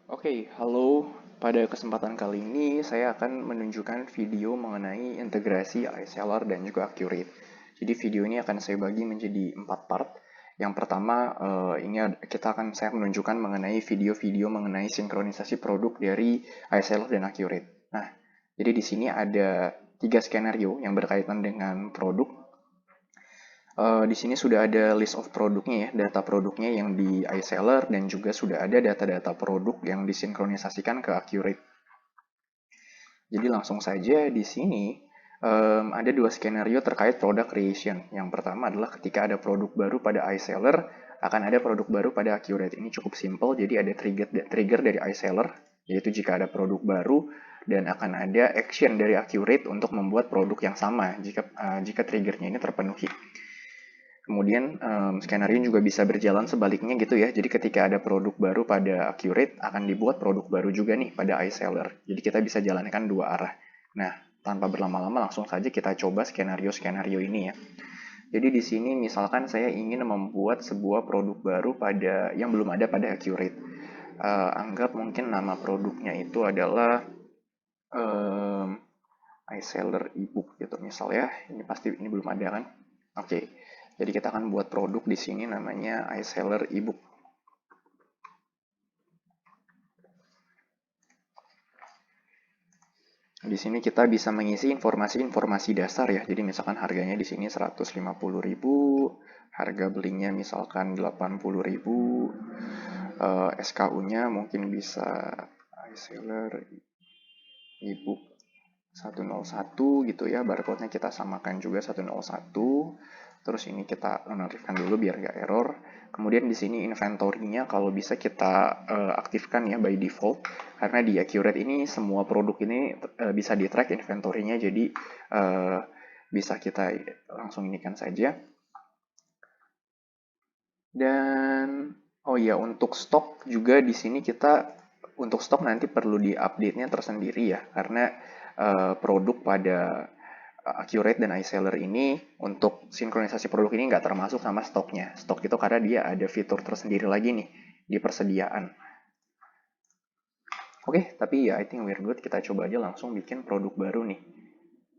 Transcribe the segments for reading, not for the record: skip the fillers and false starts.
Oke, halo. Pada kesempatan kali ini saya akan menunjukkan video mengenai integrasi iSeller dan juga Accurate. Jadi video ini akan saya bagi menjadi 4 part. Yang pertama, saya menunjukkan mengenai video-video mengenai sinkronisasi produk dari iSeller dan Accurate. Nah, jadi di sini ada 3 skenario yang berkaitan dengan produk. Di sini sudah ada list of produknya ya, data produknya yang di iSeller dan juga sudah ada data-data produk yang disinkronisasikan ke Accurate. Jadi langsung saja di sini ada dua skenario terkait product creation. Yang pertama adalah ketika ada produk baru pada iSeller, akan ada produk baru pada Accurate. Ini cukup simple, jadi ada trigger dari iSeller, yaitu jika ada produk baru dan akan ada action dari Accurate untuk membuat produk yang sama jika triggernya ini terpenuhi. Kemudian skenario juga bisa berjalan sebaliknya gitu ya. Jadi ketika ada produk baru pada Accurate, akan dibuat produk baru juga nih pada iSeller. Jadi kita bisa jalankan dua arah. Nah, tanpa berlama-lama langsung saja kita coba skenario-skenario ini ya. Jadi di sini misalkan saya ingin membuat sebuah produk baru yang belum ada pada Accurate. Anggap mungkin nama produknya itu adalah iSeller ebook gitu misal ya. Ini belum ada kan? Oke. Jadi kita akan buat produk di sini namanya iSeller ebook. Di sini kita bisa mengisi informasi-informasi dasar ya. Jadi misalkan harganya di sini 150.000, harga belinya misalkan 80.000, SKU-nya mungkin bisa iSeller ebook 101 gitu ya, barcode-nya kita samakan juga 101. Terus ini kita nonaktifkan dulu biar nggak error. Kemudian di sini inventory-nya kalau bisa kita aktifkan ya by default, karena di Accurate ini semua produk ini bisa di-track inventory-nya, jadi bisa kita langsung inikan saja. Dan oh iya, untuk stok juga di sini untuk stok nanti perlu di-update-nya tersendiri ya, karena produk pada Accurate dan iSeller ini untuk sinkronisasi produk ini nggak termasuk sama stoknya. Stok itu karena dia ada fitur tersendiri lagi nih di persediaan. Oke, tapi ya I think we're good. Kita coba aja langsung bikin produk baru nih.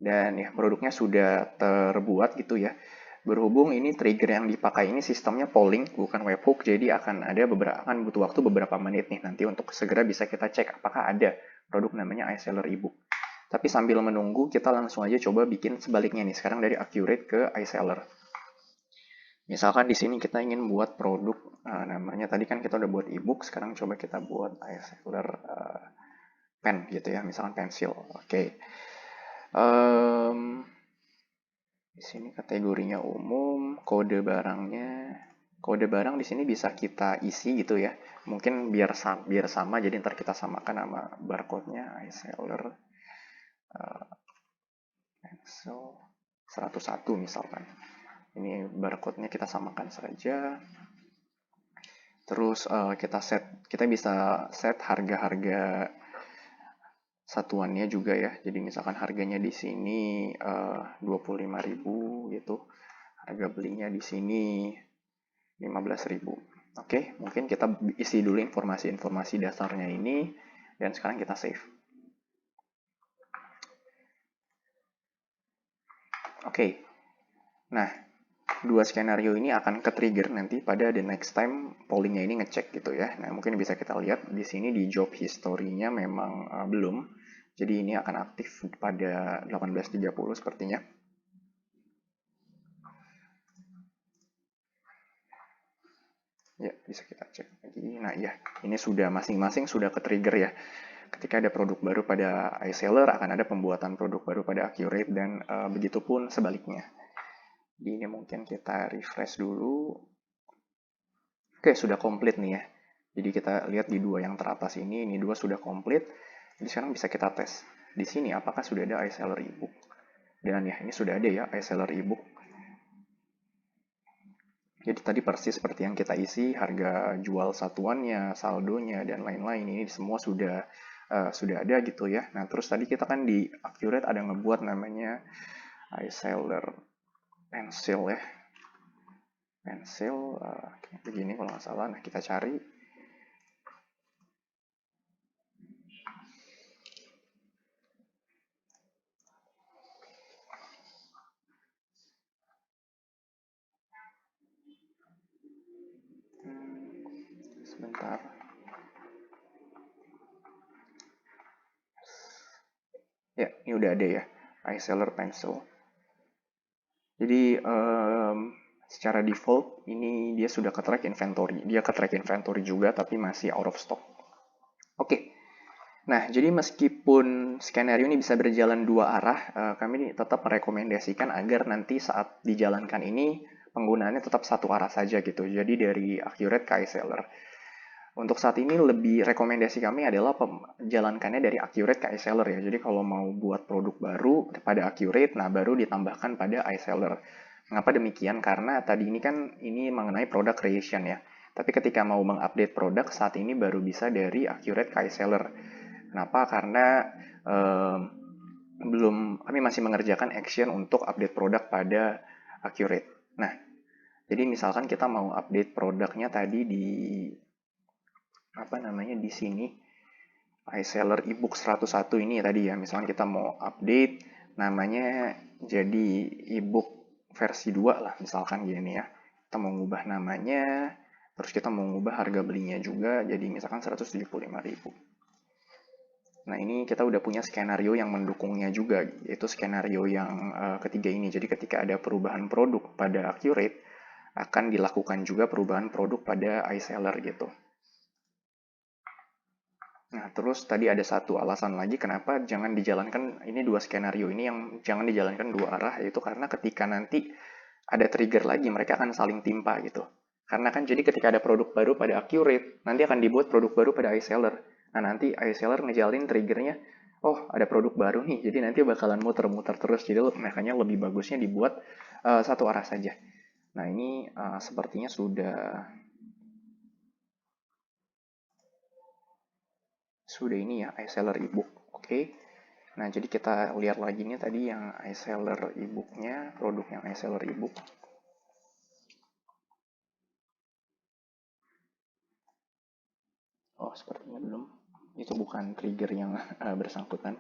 Dan ya produknya sudah terbuat gitu ya. Berhubung ini trigger yang dipakai ini sistemnya polling bukan webhook, jadi akan butuh waktu beberapa menit nih nanti untuk segera bisa kita cek apakah ada produk namanya iSeller ebook. Tapi sambil menunggu, kita langsung aja coba bikin sebaliknya nih, sekarang dari Accurate ke iSeller. Misalkan di sini kita ingin buat produk, namanya tadi kan kita udah buat ebook, sekarang coba kita buat iSeller pen gitu ya, misalkan pensil. Oke. Um, di sini kategorinya umum, kode barang di sini bisa kita isi gitu ya. Mungkin biar sama, jadi ntar kita samakan nama barcode-nya iSeller pencil 101 misalkan. Ini barcode-nya kita samakan saja. Terus kita bisa set harga-harga satuannya juga ya. Jadi misalkan harganya di sini 25.000 gitu. Harga belinya di sini 15.000. Oke, mungkin kita isi dulu informasi-informasi dasarnya ini dan sekarang kita save. Oke. Nah, dua skenario ini akan ke-trigger nanti pada the next time pollingnya ini ngecek gitu ya. Nah, mungkin bisa kita lihat di sini di job history-nya memang belum. Jadi ini akan aktif pada 18.30 sepertinya. Ya, bisa kita cek lagi. Nah, ya, ini sudah masing-masing sudah ke-trigger ya. Ketika ada produk baru pada iSeller, akan ada pembuatan produk baru pada Accurate dan begitupun sebaliknya. Jadi ini mungkin kita refresh dulu. Oke, sudah komplit nih ya. Jadi kita lihat di dua yang teratas ini dua sudah komplit. Jadi sekarang bisa kita tes. Di sini apakah sudah ada iSeller ebook. Dan ya, ini sudah ada ya iSeller ebook. Jadi tadi persis seperti yang kita isi, harga jual satuannya, saldonya, dan lain-lain. Ini semua sudah ada gitu ya. Nah, terus tadi kita kan di Accurate ada ngebuat namanya iSeller Pencil ya. Pensil, begini kalau nggak salah. Nah, kita cari. Sebentar. Ya, ini udah ada ya, iSeller Pencil. Jadi secara default ini dia sudah ke track inventory. Dia ke track inventory juga tapi masih out of stock. Oke. Nah, jadi meskipun skenario ini bisa berjalan dua arah, kami tetap merekomendasikan agar nanti saat dijalankan ini penggunaannya tetap satu arah saja gitu. Jadi dari Accurate ke iSeller. Untuk saat ini lebih rekomendasi kami adalah jalankannya dari Accurate ke iSeller ya. Jadi kalau mau buat produk baru pada Accurate, nah baru ditambahkan pada iSeller. Mengapa demikian? Karena tadi ini kan ini mengenai product creation ya. Tapi ketika mau mengupdate produk saat ini baru bisa dari Accurate ke iSeller. Kenapa? Karena kami masih mengerjakan action untuk update produk pada Accurate. Nah, jadi misalkan kita mau update produknya tadi di di sini iSeller ebook 101 ini tadi ya, misalkan kita mau update namanya jadi ebook versi 2 lah misalkan gini ya, kita mau ngubah namanya, terus kita mau ngubah harga belinya juga jadi misalkan 175.000. Nah, ini kita udah punya skenario yang mendukungnya juga, yaitu skenario yang ketiga ini. Jadi ketika ada perubahan produk pada Accurate, akan dilakukan juga perubahan produk pada iSeller gitu. Nah, terus tadi ada satu alasan lagi kenapa jangan dijalankan, ini dua skenario ini yang jangan dijalankan dua arah, yaitu karena ketika nanti ada trigger lagi, mereka akan saling timpa gitu. Karena kan jadi ketika ada produk baru pada Accurate, nanti akan dibuat produk baru pada iSeller. Nah, nanti iSeller ngejalin triggernya, oh ada produk baru nih, jadi nanti bakalan muter-muter terus, jadi makanya lebih bagusnya dibuat satu arah saja. Nah, ini sepertinya sudah ini ya, iSeller ebook. Oke. Nah, jadi kita lihat lagi nih tadi yang iSeller ebooknya, produk yang iSeller ebook. Oh, sepertinya belum. Itu bukan trigger yang bersangkutan.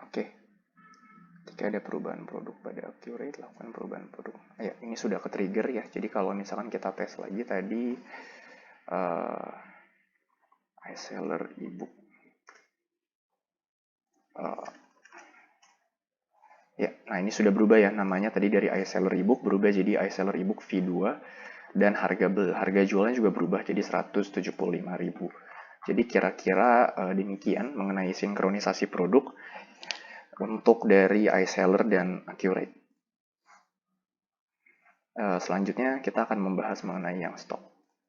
Oke. Ketika ada perubahan produk pada Accurate, lakukan perubahan produk. Ya, ini sudah ke trigger ya. Jadi kalau misalkan kita tes lagi tadi iSeller ebook. Ya, nah ini sudah berubah ya namanya tadi dari iSeller ebook berubah jadi iSeller ebook V2 dan harga jualnya juga berubah jadi 175.000. Jadi kira-kira demikian mengenai sinkronisasi produk untuk dari iSeller dan Accurate. Selanjutnya kita akan membahas mengenai yang stok.